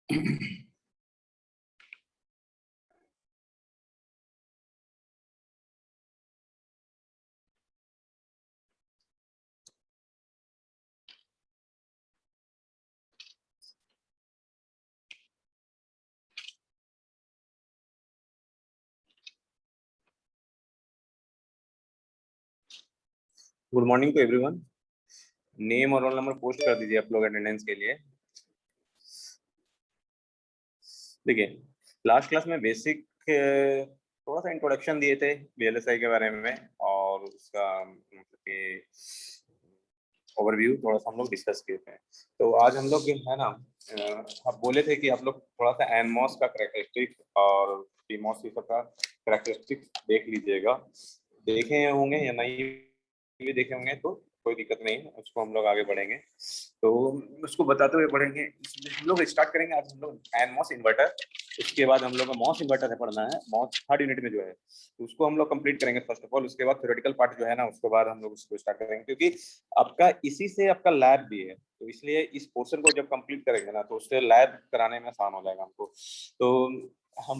Good morning to everyone. Name और roll number post कर दीजिए आप लोग अटेंडेंस के लिए। देखिए, लास्ट क्लास में बेसिक थोड़ा सा इंट्रोडक्शन दिए थे वीएलएसआई के बारे में और उसका मतलब कि ओवरव्यू थोड़ा सा हम लोग डिस्कस किए थे। तो आज हम लोग है ना, आप बोले थे कि आप लोग थोड़ा सा एनमॉस का कैरेक्टरिस्टिक और पीमॉस की सबका कैरेक्टरिस्टिक देख लीजिएगा। देखे होंगे या नहीं भी देखे होंगे तो कोई दिक्कत नहीं है, उसको हम लोग आगे बढ़ेंगे तो उसको बताते हुए बढ़ेंगे। हम लोग स्टार्ट करेंगे आज हम लोग एनमॉस इन्वर्टर। उसके बाद हम लोग का मॉस इन्वर्टर है पढ़ना है, मॉस थर्ड यूनिट में जो है उसको हम लोग कंप्लीट करेंगे फर्स्ट ऑफ ऑल। उसके बाद थ्योरेटिकल पार्ट जो है ना उसके बाद हम लोग उसको स्टार्ट करेंगे, क्योंकि आपका इसी से आपका लैब भी है, तो इसलिए इस पोर्शन को जब कंप्लीट करेंगे ना तो उससे लैब कराने में आसान हो जाएगा हमको। तो हम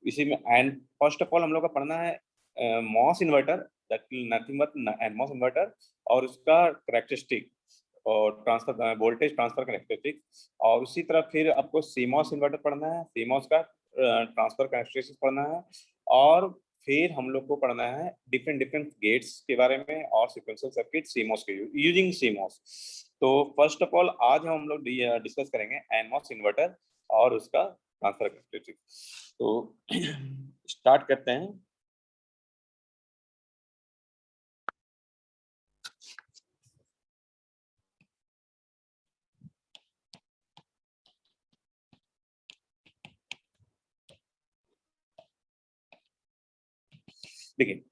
इसी में एंड फर्स्ट ऑफ ऑल हम लोग का पढ़ना है MOS inverter, that nothing but NMOS inverter और उसका कैरेक्टरिस्टिक और ट्रांसफर वोल्टेज ट्रांसफर कैरेक्टरिस्टिक। और उसी तरह फिर आपको सीमॉस इन्वर्टर पढ़ना है, सीमॉस का ट्रांसफर कैरेक्टरिस्टिक पढ़ना है। और फिर हम लोग को पढ़ना है डिफरेंट डिफरेंट गेट्स के बारे में और सिक्वेंशियल सर्किट सीमॉस के यूजिंग सीमॉस। तो फर्स्ट ऑफ ऑल आज हम लोग डिस्कस करेंगे एनमॉस इन्वर्टर और उसका ट्रांसफर कैरेक्टरिस्टिक। तो स्टार्ट करते हैं। देखिए,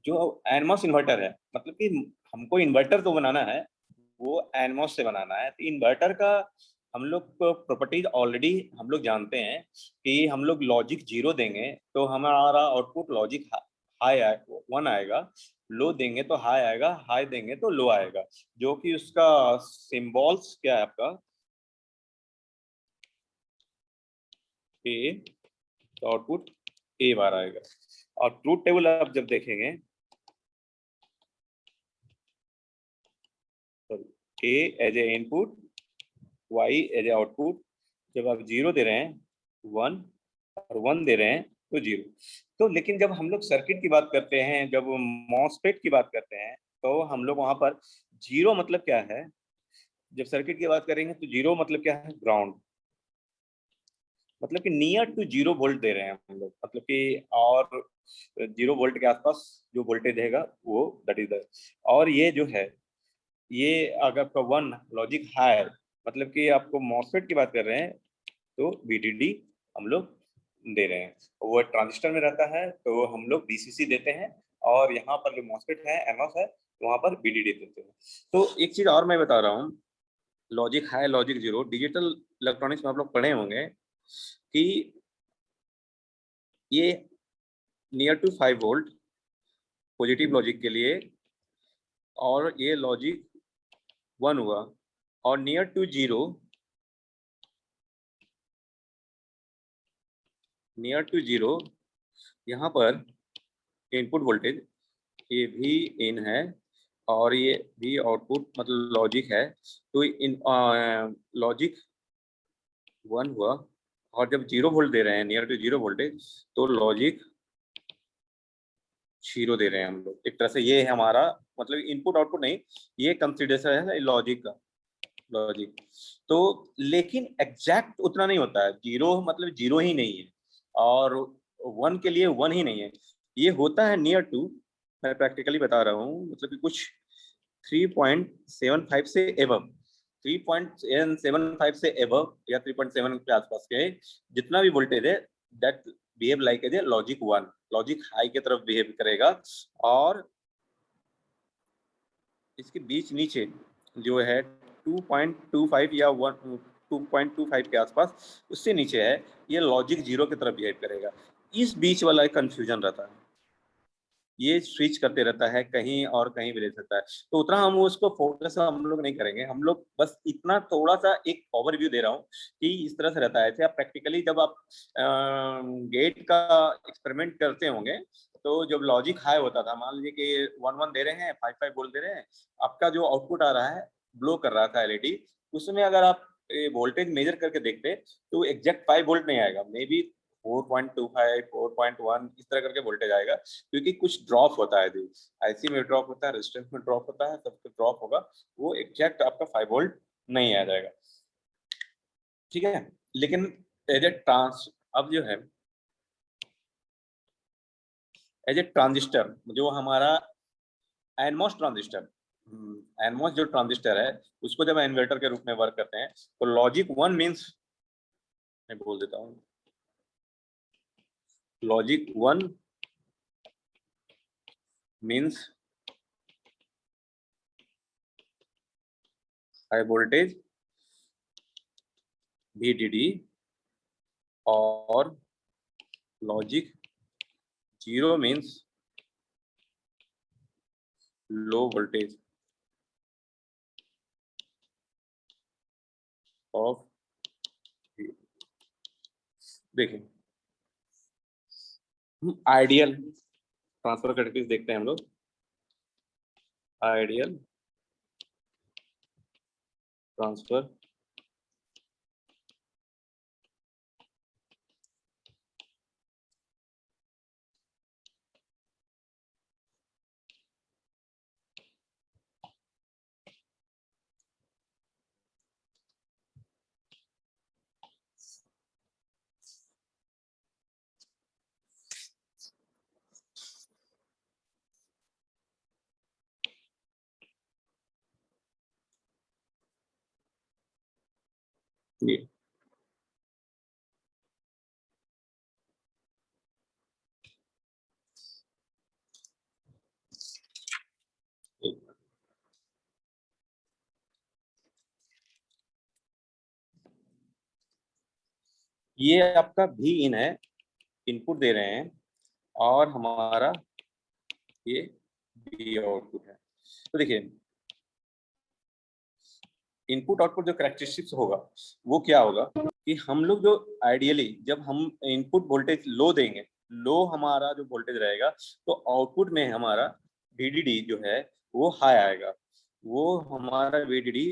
जो एनमॉस इन्वर्टर है मतलब कि हमको इन्वर्टर तो बनाना है, वो एनमॉस से बनाना है। तो इन्वर्टर का हम लोग को प्रॉपर्टीज ऑलरेडी हम लोग जानते हैं कि हम लोग लॉजिक 0 देंगे तो हमारा आउटपुट लॉजिक हाई वन आएगा, लो देंगे तो हाई आएगा, हाई देंगे तो लो आएगा। जो कि उसका सिंबल्स क्या है आपका ए, तो आउटपुट ए बार आएगा। और ट्रूथ टेबल आप जब देखेंगे तो A as a input, Y as a output. जब आप 0 दे रहे हैं 1 और 1 दे रहे हैं तो 0। तो लेकिन जब हम लोग सर्किट की बात करते हैं, जब मॉसफेट की बात करते हैं तो हम लोग वहां पर 0 मतलब क्या है, जब सर्किट की बात करेंगे तो 0 मतलब क्या है, ग्राउंड। मतलब कि नियर टू 0 वोल्ट दे रहे हैं हम लोग, मतलब कि और 0 वोल्ट के आसपास जो वोल्टेज रहेगा वो दैट इज द। और ये जो है ये अगर आपका 1 लॉजिक हाई, मतलब कि आपको मॉसफेट की बात कर रहे हैं तो VDD हम लोग दे रहे हैं। वो ट्रांजिस्टर में रहता है तो हम लोग VCC देते हैं, और यहाँ पर जो मॉसफेट है एमएस है वहाँ पर VDD देते हैं। तो एक चीज और मैं बता रहा हूँ, logic high logic 0 digital electronics में आप लोग पढ़े होंगे कि ये near to 5 volt positive logic के लिए, और ये लॉजिक 1 हुआ। और नियर टू 0, नियर टू 0 यहाँ पर इनपुट वोल्टेज ये भी इन है और ये भी आउटपुट मतलब लॉजिक है। तो इन लॉजिक 1 हुआ, और जब 0 वोल्ट दे रहे हैं नियर टू 0 वोल्टेज तो लॉजिक 0 दे रहे हैं हम लोग। एक तरह से ये है हमारा मतलब इनपुट आउटपुट नहीं, ये कंसिडरेशन है लॉजिक का, लॉजिक। तो लेकिन एग्जैक्ट उतना नहीं होता है, 0 मतलब 0 ही नहीं है और 1 के लिए 1 ही नहीं है, ये होता है नियर टू। मैं प्रैक्टिकली बता रहा हूँ, मतलब कि कुछ 3.75 से एबव, 3.75 से एबव या 3.7 के आसपास के जितना भी वोल्टेज है that behave like as a logic 1, logic high की तरफ बिहेव करेगा। और इसके बीच नीचे जो है 2.25 या 2.25 के आसपास, उससे नीचे है ये लॉजिक 0 की तरफ बिहेव करेगा। इस बीच वाला एक कंफ्यूजन रहता है। ये स्विच करते रहता है, कहीं और कहीं भी ले सकता है, तो उतना हम उसको फोकस हम लोग नहीं करेंगे। हम लोग बस इतना थोड़ा सा एक ओवरव्यू दे रहा हूँ कि इस तरह से रहता है। ऐसे आप प्रैक्टिकली जब आप गेट का एक्सपेरिमेंट करते होंगे, तो जब लॉजिक हाई होता था, मान लीजिए कि 1 1 दे रहे हैं, 5 5 बोल दे रहे हैं, आपका जो आउटपुट आ रहा है, ब्लो कर रहा था एलईडी, उसमें अगर आप वोल्टेज मेजर करके देखते तो एग्जैक्ट 5 वोल्ट नहीं आएगा, मे बी 4.25 4.1 इस तरह करके वोल्टेज आएगा, क्योंकि कुछ ड्रॉप होता है, आईसी में ड्रॉप होता है, रेजिस्टेंस में ड्रॉप होता है, सब कुछ ड्रॉप होगा, वो एग्जैक्ट आपका 5 वोल्ट नहीं आ जाएगा। ठीक है, लेकिन एज ए ट्रांस अब जो है एज ए ट्रांजिस्टर, जो हमारा एनमॉस ट्रांजिस्टर, एनमॉस जो ट्रांजिस्टर है, उसको जब इन्वर्टर के रूप में वर्क करते हैं, तो लॉजिक 1 मीन्स, मैं बोल देता हूँ, logic 1 means high voltage VDD, और logic 0 means low voltage of. देखिए, आइडियल ट्रांसफर कैरेक्टरिस्टिक्स देखते हैं हम लोग। आइडियल ट्रांसफर ये ये आपका भी इन है, इनपुट दे रहे हैं, और हमारा ये भी आउटपुट है। तो देखिए, इनपुट आउटपुट जो कैरेक्टरिस्टिक्स होगा वो क्या होगा कि हम लोग जो आइडियली जब हम इनपुट वोल्टेज लो देंगे, लो हमारा जो वोल्टेज रहेगा, तो आउटपुट में हमारा VDD जो है वो हाई आएगा, वो हमारा VDD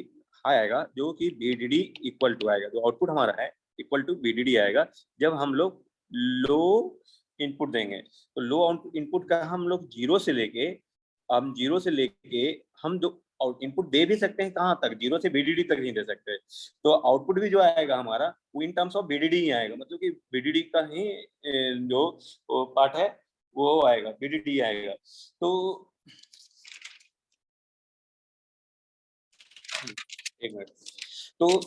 हाई आएगा, जो कि VDD इक्वल टू आएगा, जो आउटपुट हमारा है इक्वल टू VDD आएगा जब हम लोग लो इनपुट देंगे। तो लो इनपुट का हम लोग जीरो से लेके हम जो इनपुट दे भी सकते हैं, कहाँ तक, 0 से VDD तक नहीं दे सकते, तो आउटपुट भी जो आएगा हमारा वो इन टर्म्स ऑफ VDD ही आएगा, मतलब कि VDD का ही जो पार्ट है वो आएगा, VDD आएगा। तो एक मिनट, तो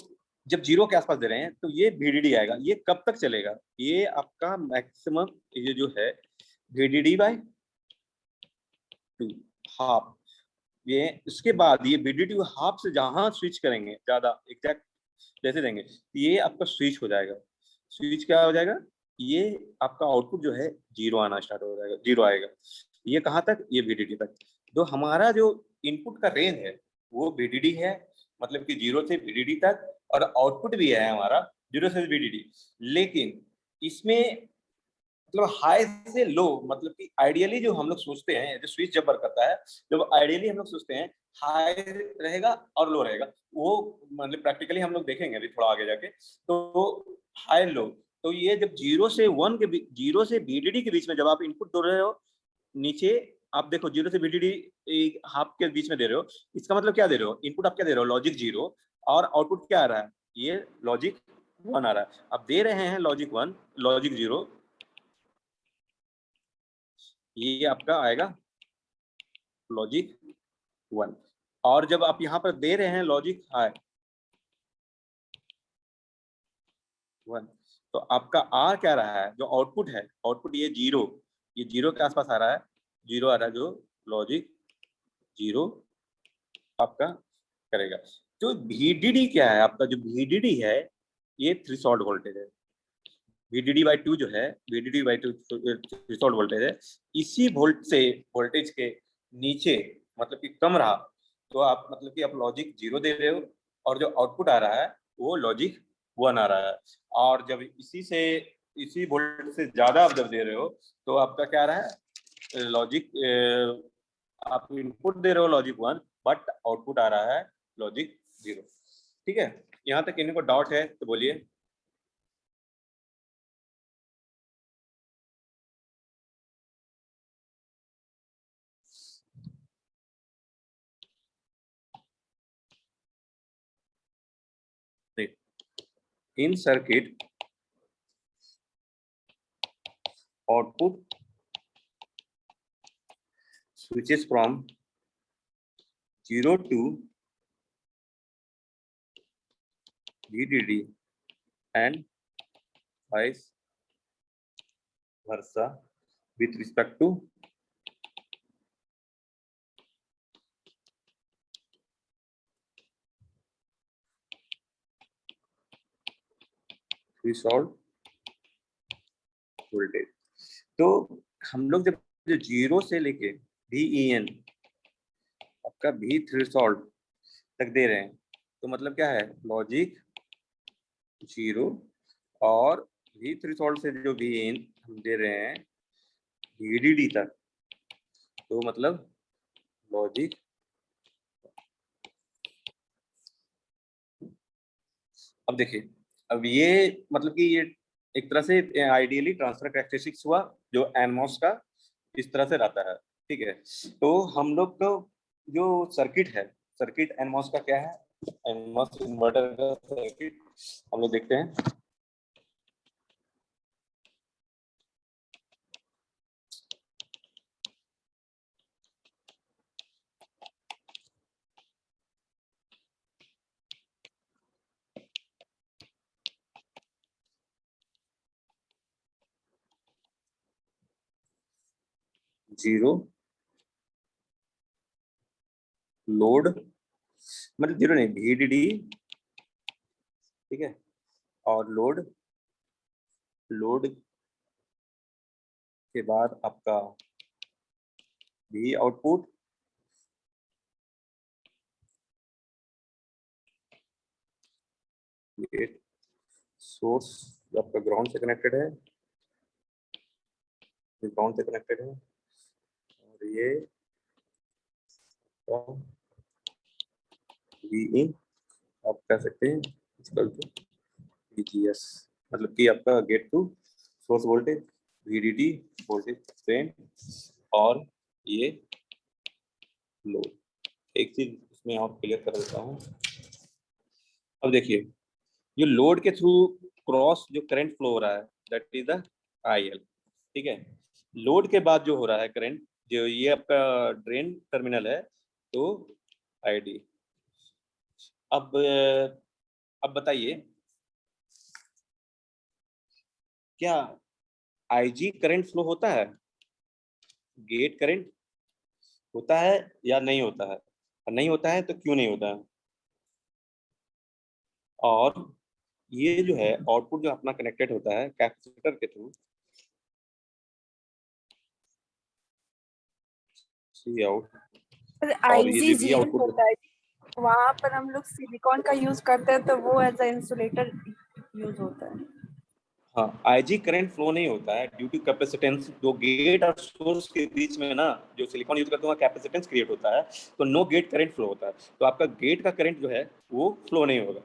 जब 0 के आसपास दे रहे हैं तो ये VDD आएगा। ये कब तक चलेगा, ये आपका मैक्सिमम, ये जो है VDD बाय 2 हाफ, ये इसके बाद ये VDD हाफ से जहां स्विच करेंगे ज्यादा एग्जैक्ट जैसे देंगे, ये आपका स्विच हो जाएगा। स्विच क्या हो जाएगा, ये आपका आउटपुट जो है 0 आना स्टार्ट हो जाएगा, 0 आएगा। ये कहाँ तक, ये VDD तक। तो हमारा जो इनपुट का रेंज है वो VDD है, मतलब कि 0 से VDD तक, और आउटपुट भी है हमारा 0 से VDD। लेकिन इसमें मतलब हाई से लो, मतलब कि आइडियली जो हम लोग सोचते हैं, जो स्विच जब वर्क करता है, जब आइडियली हम लोग सोचते हैं हाई रहेगा और लो रहेगा, वो मतलब प्रैक्टिकली हम लोग देखेंगे अभी थोड़ा आगे जाके, तो हाई लो। तो ये जब 0 से VDD के बीच में जब आप इनपुट दे रहे हो, नीचे आप देखो 0 से VDD हाफ के बीच में दे रहे हो, इसका मतलब क्या दे रहे हो, इनपुट आप क्या दे रहे हो, लॉजिक 0, और आउटपुट क्या आ रहा है, ये लॉजिक 1 आ रहा है। अब दे रहे हैं लॉजिक 1, लॉजिक 0, ये आपका आएगा लॉजिक 1, और जब आप यहाँ पर दे रहे हैं लॉजिक हाई 1, तो आपका आ क्या रहा है, जो आउटपुट है, आउटपुट ये 0, ये 0 के आसपास आ रहा है, 0 आ रहा है, जो लॉजिक 0 आपका करेगा। तो VDD क्या है, आपका जो VDD है ये थ्रेशोल्ड वोल्टेज है। VDD/2 जो है, VDD/2 थ्रेशोल्ड वोल्टेज है, इसी वोल्टेज के नीचे मतलब कि कम रहा तो आप मतलब कि आप लॉजिक 0 दे रहे हो, और जो आउटपुट आ रहा है वो लॉजिक 1 आ रहा है। और जब इसी वोल्ट से ज्यादा आप जब दे रहे हो तो आपका क्या आ रहा है, लॉजिक, आप इनपुट दे रहे हो लॉजिक 1 बट आउटपुट आ रहा है लॉजिक 0। ठीक है, यहाँ तक इनको डाउट है तो बोलिए। इन circuit output switches from 0 to VDD and vice versa with respect to threshold voltage. तो हम लोग जब 0 से लेके VEN आपका V थ्रेशोल्ड तक दे रहे हैं तो मतलब क्या है, लॉजिक 0 और V थ्रेशोल्ड से जो VEN हम दे रहे हैं VDD तक, तो मतलब लॉजिक। अब देखिए, अब ये मतलब कि ये एक तरह से आइडियली ट्रांसफर कैरेक्टरिस्टिक्स हुआ जो एनमॉस का इस तरह से रहता है। ठीक है, तो हम लोग को जो सर्किट है, सर्किट एनमॉस का क्या है, एनमॉस इन्वर्टर का सर्किट हम लोग देखते हैं। जीरो लोड, मतलब जीरो नहीं, VDD, ठीक है, और लोड, लोड के बाद आपका V आउटपुट, गेट सोर्स आपका ग्राउंड से कनेक्टेड है, ग्राउंड से कनेक्टेड है, और ये V इन आप कह सकते हैं इक्वल टू VGS, मतलब कि आपका gate to source voltage, VDD voltage drain, और ये लोड। एक चीज इसमें आप क्लियर कर देता हूँ। अब देखिए, जो लोड के थ्रू क्रॉस जो करंट फ्लो हो रहा है दैट इज द IL। ठीक है, लोड के बाद जो हो रहा है करंट, जो ये आपका ड्रेन टर्मिनल है, तो ID। अब बताइए, क्या IG करंट फ्लो होता है, गेट करंट होता है या नहीं होता है, और नहीं होता है तो क्यों नहीं होता है। और ये जो है आउटपुट जो अपना कनेक्टेड होता है कैपेसिटर के थ्रू, सी आउट, पर और ये IG जो V 0 आउटपुट, होता है, वहां पर हम लोग सिलिकॉन का यूज करते हैं तो वो एज ए इंसुलेटर यूज होता है। हाँ, IG करंट फ्लो नहीं होता है ड्यू टू कैपेसिटेंस, जो गेट और सोर्स के बीच में ना जो सिलिकॉन यूज करते हैं कैपेसिटेंस क्रिएट होता है, तो नो गेट करंट फ्लो होता है, तो आपका गेट का करंट जो है वो फ्लो नहीं होगा।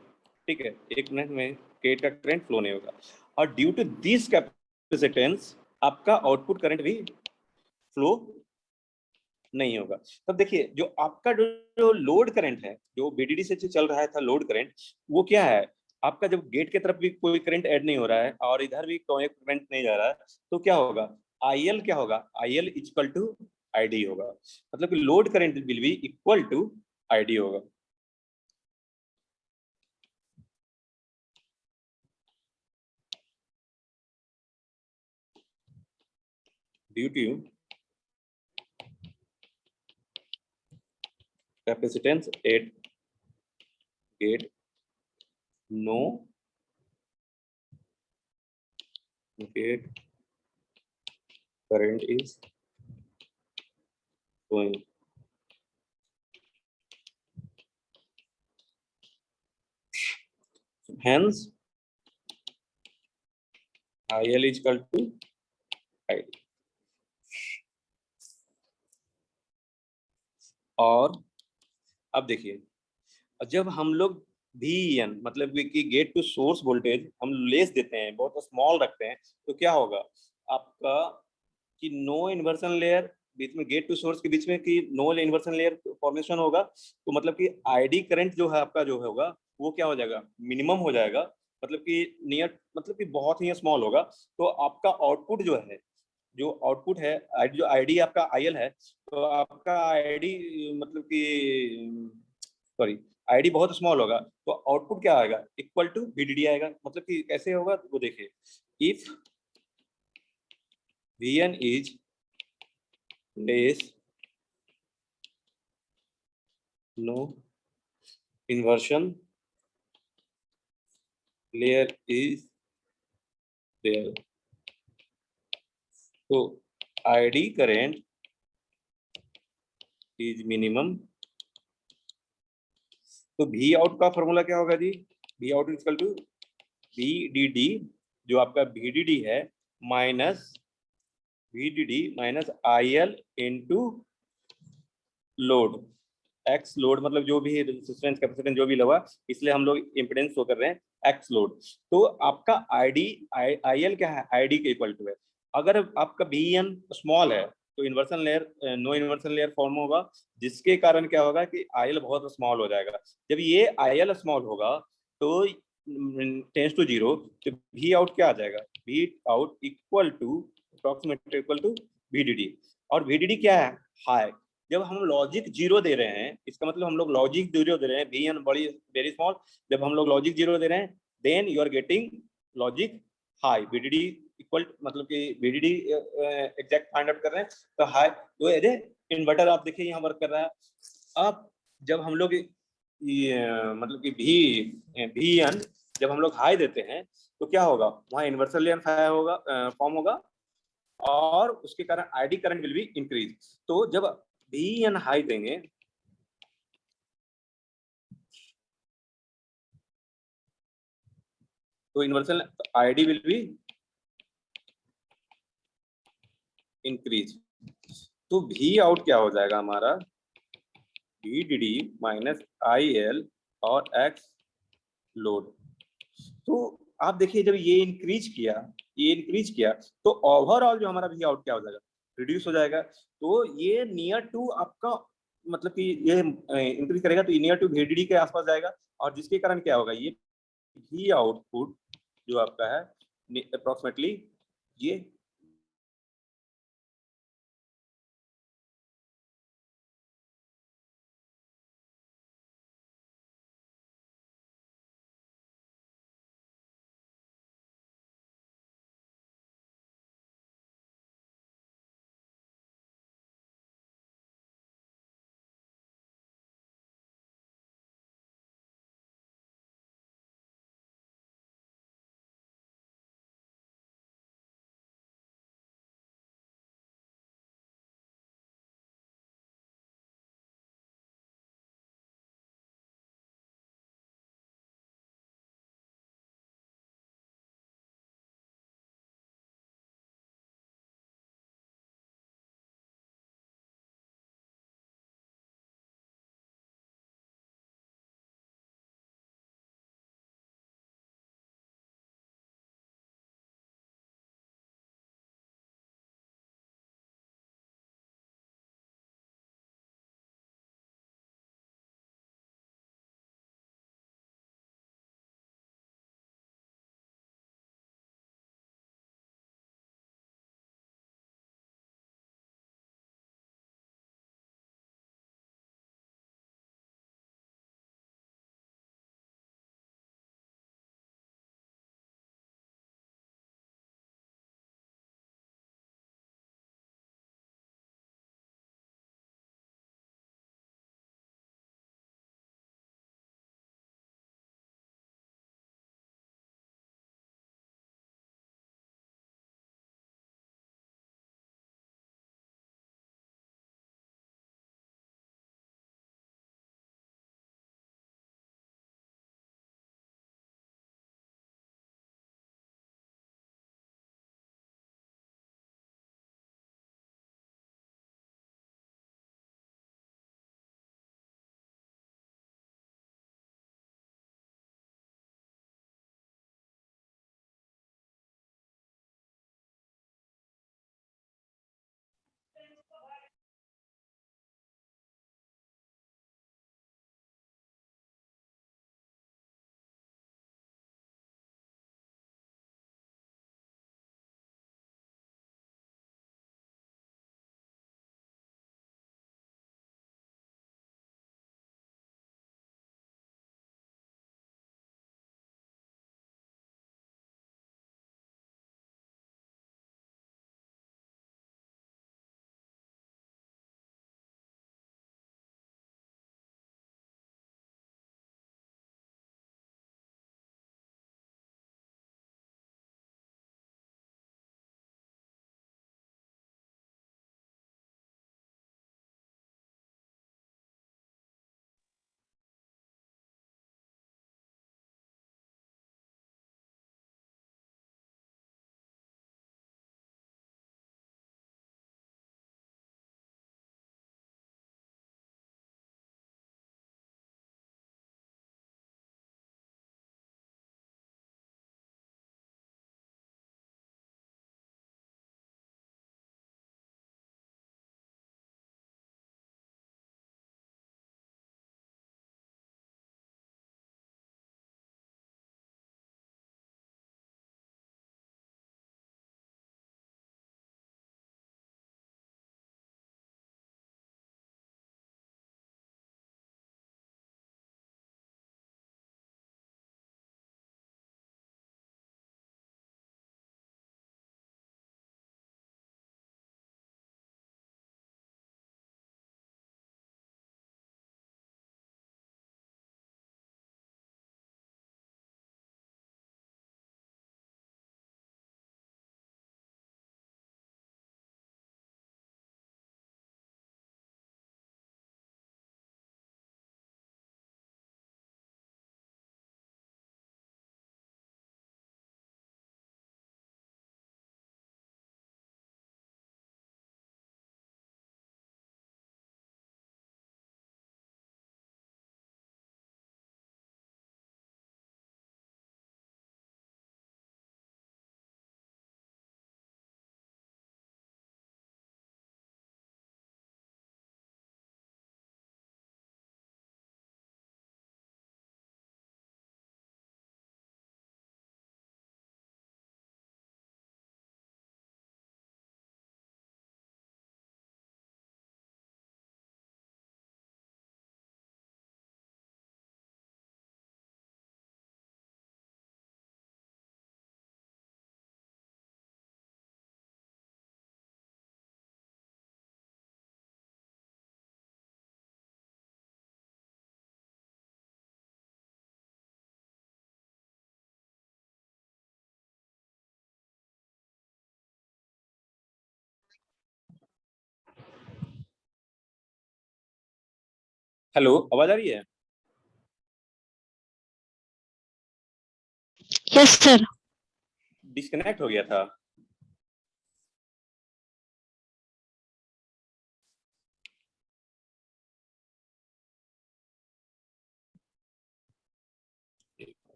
ठीक है, एक मिनट में गेट का करंट फ्लो नहीं होगा, और ड्यू टू दिस कैपेसिटेंस आपका आउटपुट करंट भी फ्लो नहीं होगा। तब देखिए, जो आपका जो लोड करंट है, जो VDD से जो चल रहा था लोड करंट, वो क्या है, आपका जब गेट की तरफ भी कोई करंट ऐड नहीं हो रहा है और इधर भी कोई करंट नहीं जा रहा है, तो क्या होगा, IL क्या होगा, IL इक्वल टू ID होगा, मतलब कि load current will be equal to ID होगा। Due to capacitance at gate, no gate current is going. Hence, IL is equal to ID. और अब देखिए, जब हम लोग VN मतलब कि गेट टू सोर्स वोल्टेज हम लेस देते हैं, बहुत स्मॉल रखते हैं, तो क्या होगा आपका कि नो इन्वर्सन लेयर बीच में, गेट टू सोर्स के बीच में कि नो इन्वर्सन लेयर फॉर्मेशन होगा, तो मतलब कि आईडी करंट जो है आपका जो होगा वो क्या हो जाएगा, मिनिमम हो जाएगा, मतलब कि नियर, मतलब कि बहुत ही स्मॉल होगा। तो आपका आउटपुट जो है, जो आउटपुट है, जो आईडी आपका आईएल है, तो आपका आईडी मतलब कि सॉरी आईडी बहुत स्मॉल होगा, तो आउटपुट क्या आएगा, इक्वल टू VDD आएगा। मतलब कि कैसे होगा वो देखिए, if VN is less, no inversion layer is there, तो ID current is minimum। तो V out का फॉर्मूला क्या होगा जी, V out is equal to VDD, जो आपका VDD है minus VDD minus IL into load, x load, मतलब जो भी रेजिस्टेंस कैपेसिटेंस जो भी लगा, इसलिए हम लोग इम्पिडेंस शो कर रहे हैं एक्स लोड। तो आपका आईडी आईएल क्या है, आईडी के इक्वल टू है। अगर आपका बीएन स्मॉल है तो inversion layer, no inversion layer form होगा, जिसके कारण क्या होगा कि आईएल बहुत स्मॉल हो जाएगा। जब ये आईएल स्मॉल होगा तो टेंस टू जीरो, तो वी आउट क्या आ जाएगा, V out equal to approximate equal to VDD। और VDD क्या है, हाई। जब हम लॉजिक जीरो दे रहे हैं, इसका मतलब हम लोग लॉजिक जीरो दे रहे हैं, बी एन बड़ी वेरी स्मॉल, जब हम लोग लॉजिक जीरो दे रहे हैं then you are getting logic high, VDD equal, मतलब कि VDD एग्जैक्ट फाइंड आउट कर रहे हैं तो हाई। तो एज ए इन्वर्टर आप देखिए यहाँ वर्क कर रहा है। अब जब हम लोग मतलब कि भी एन जब हम लोग हाई देते हैं तो क्या होगा, वहाँ इन्वर्सल लेयर होगा, फॉर्म होगा, और उसके कारण ID current will be increase. तो जब VN हाई देंगे तो universal ID will be increase. तो V आउट क्या हो जाएगा हमारा, VDD माइनस IL और X लोड। तो आप देखिए जब ये इंक्रीज किया, ये इंक्रीज किया, तो ओवरऑल जो हमारा V आउट क्या हो जाएगा, रिड्यूस हो जाएगा। तो ये नियर टू आपका, मतलब कि ये इंक्रीज करेगा तो नियर टू VDD के आसपास जाएगा, और जिसके कारण क्या होगा, ये V आउटपुट जो आपका है अप्रोक्सीमेटली ये हेलो, आवाज आ रही है? Yes sir. डिस्कनेक्ट हो गया था।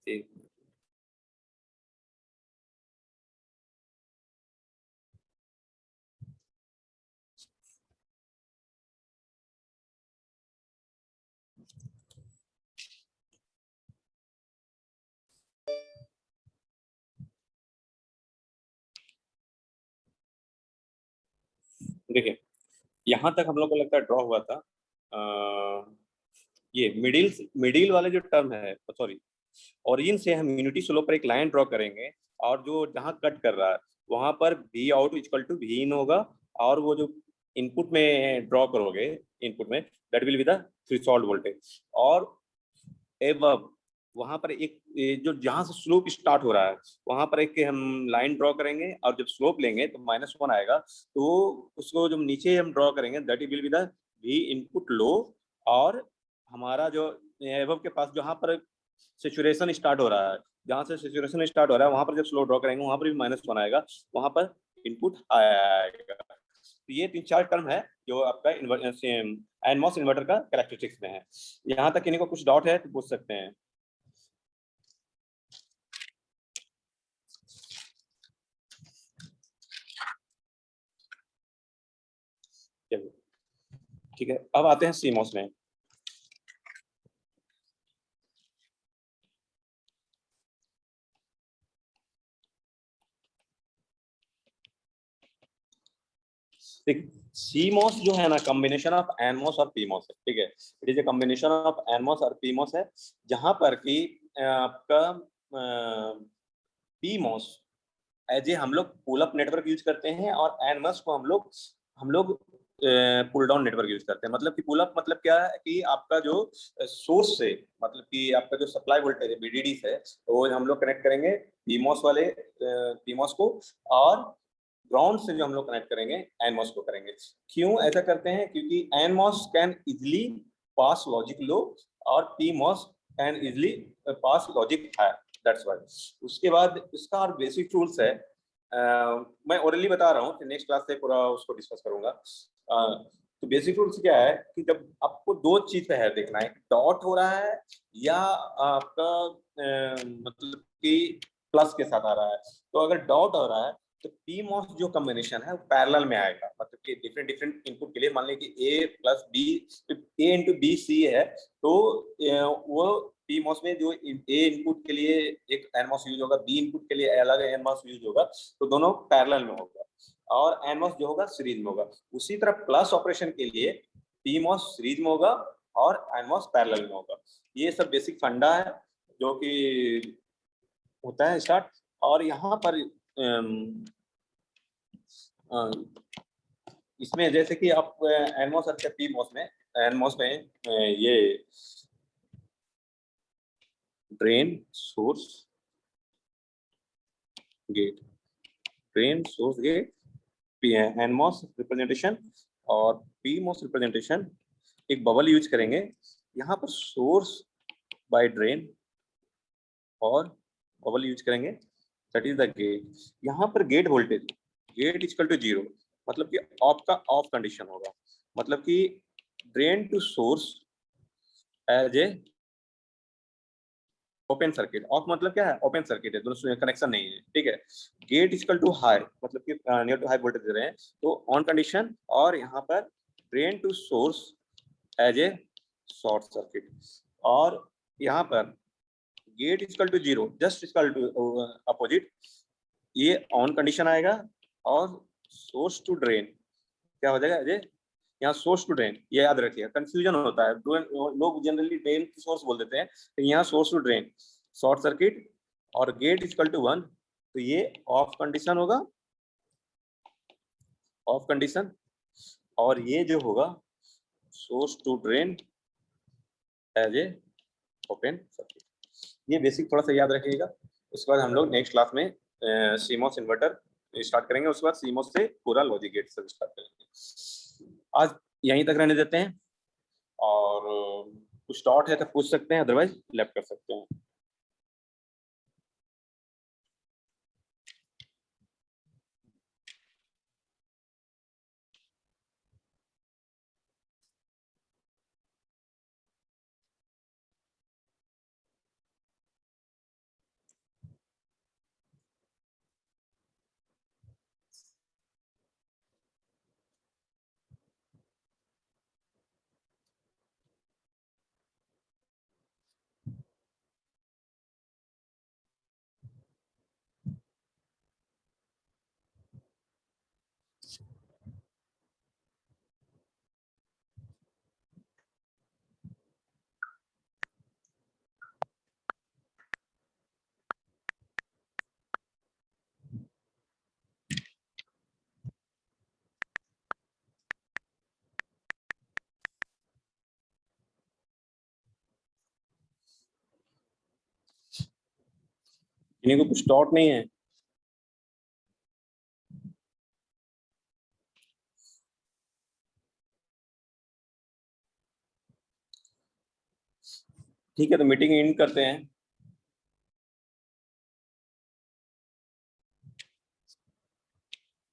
ठीक। देखिए, यहाँ तक हम लोग को लगता है ड्रॉ हुआ था। ये मिडिल वाले जो टर्म है, सॉरी, ओरिजिन से हम यूनिटी स्लोप पर एक लाइन ड्रॉ करेंगे और जो जहाँ कट कर रहा है वहां पर V out equal to V in होगा, और वो जो इनपुट में ड्रॉ करोगे, इनपुट में that will be the threshold voltage. और एबव वहां पर एक जो जहां से स्लोप स्टार्ट हो रहा है वहां पर एक हम लाइन ड्रॉ करेंगे, और जब स्लोप लेंगे तो -1 आएगा, तो उसको जब नीचे हम ड्रॉ करेंगे that will be the we input low. और हमारा जो एबव के पास जहां पर सेचुरेशन स्टार्ट हो रहा है, जहां से सेचुरेशन स्टार्ट हो रहा है वहां पर जब स्लो ड्रॉ करेंगे वहां पर भी -1 आएगा, वहां पर इनपुट आएगा। तो ये 3-4 टर्म है जो आपका एनमॉस इन्वर्टर का कैरेक्टरिस्टिक्स में है। यहाँ तक किन्हीं को कुछ डाउट है तो पूछ सकते हैं। ठीक है, अब आते हैं सीमॉस में। सीमॉस जो है ना, कॉम्बिनेशन ऑफ एनमॉस और पीमॉस है। ठीक है, it is a combination of NMOS और पीमॉस है, जहां पर कि आपका पीमॉस एज ए हम लोग पुल अप नेटवर्क यूज करते हैं, और एनमॉस को हम लोग पुल डाउन नेटवर्क यूज करते हैं। मतलब कि पुल अप मतलब क्या है कि आपका जो सोर्स से, मतलब कि आपका जो सप्लाई वोल्टेज है बीडीडी से, तो वो हम लोग कनेक्ट करेंगे पीमॉस वाले पीमॉस को, और ग्राउंड से जो हम लोग कनेक्ट करेंगे एनमॉस को करेंगे। क्यों ऐसा करते हैं? क्योंकि NMOS can easily pass logic low, और PMOS can easily pass logic high, that's why. उसके बाद इसका और बेसिक रूल्स है, मैं ओरली बता रहा हूँ, फिर नेक्स्ट क्लास से पूरा उसको डिस्कस करूंगा। तो बेसिक रूल्स क्या है कि जब आपको दो चीज पे है देखना है, डॉट हो रहा है या आपका मतलब कि प्लस के साथ आ रहा है। तो अगर डॉट हो रहा है तो पीमॉस जो कॉम्बिनेशन है वो पैरेलल में आएगा, मतलब कि डिफरेंट डिफरेंट इनपुट के लिए, मान लीजिए कि ए प्लस बी, ए इंटू बी सी है, तो वो पीमॉस में जो ए इनपुट के लिए एक एनमॉस यूज होगा, बी इनपुट के लिए अलग एनमॉस यूज होगा, तो दोनों पैरेलल में होगा, और एनमॉस जो होगा सीरीज में होगा। उसी तरह प्लस ऑपरेशन के लिए पीमॉस सीरीज में होगा और एनमॉस पैरेलल में होगा। ये सब बेसिक फंडा है जो कि होता है स्टार्ट। और यहाँ पर इसमें जैसे कि आप एनमॉस और पीमॉस में, एनमॉस में ये drain source gate, drain source gate, NMOS representation और पीमॉस रिप्रेजेंटेशन, एक बबल यूज करेंगे यहाँ पर सोर्स बाय ड्रेन, और बबल यूज करेंगे दैट इज द गेट। यहाँ पर gate voltage, gate equal to 0, मतलब कि ऑफ का ऑफ कंडीशन होगा, मतलब कि drain to source as a open circuit. Off मतलब क्या है? ओपन सर्किट है, दोनों कनेक्शन नहीं है। ठीक है, गेट इक्वल टू हाई, मतलब कि नियर टू हाई वोल्टेज दे रहे हैं, तो ऑन कंडीशन, और यहाँ पर drain to source as a short circuit, और यहाँ पर gate equal to 0, just equal to opposite, ये ऑन कंडीशन आएगा, और सोर्स टू ड्रेन क्या हो जाएगा? ये यहाँ सोर्स टू ड्रेन, ये याद रखिए, कंफ्यूजन होता है, लोग जनरली ड्रेन टू सोर्स बोल देते हैं, तो यहाँ source to drain short circuit, और गेट इक्वल टू 1, तो ये ऑफ कंडीशन होगा, ऑफ कंडीशन, और ये जो होगा source to drain as a open circuit. ये बेसिक थोड़ा सा याद रखिएगा, उसके बाद हम लोग नेक्स्ट क्लास में सीमॉस इन्वर्टर स्टार्ट करेंगे, उसके बाद सीमॉस से पूरा लॉजिक गेट से स्टार्ट करेंगे। आज यहीं तक रहने देते हैं, और कुछ डाउट है तो पूछ सकते हैं, अदरवाइज लेफ्ट कर सकते हैं। इन्हीं को कुछ डाउट नहीं है? ठीक है, तो मीटिंग एंड करते हैं।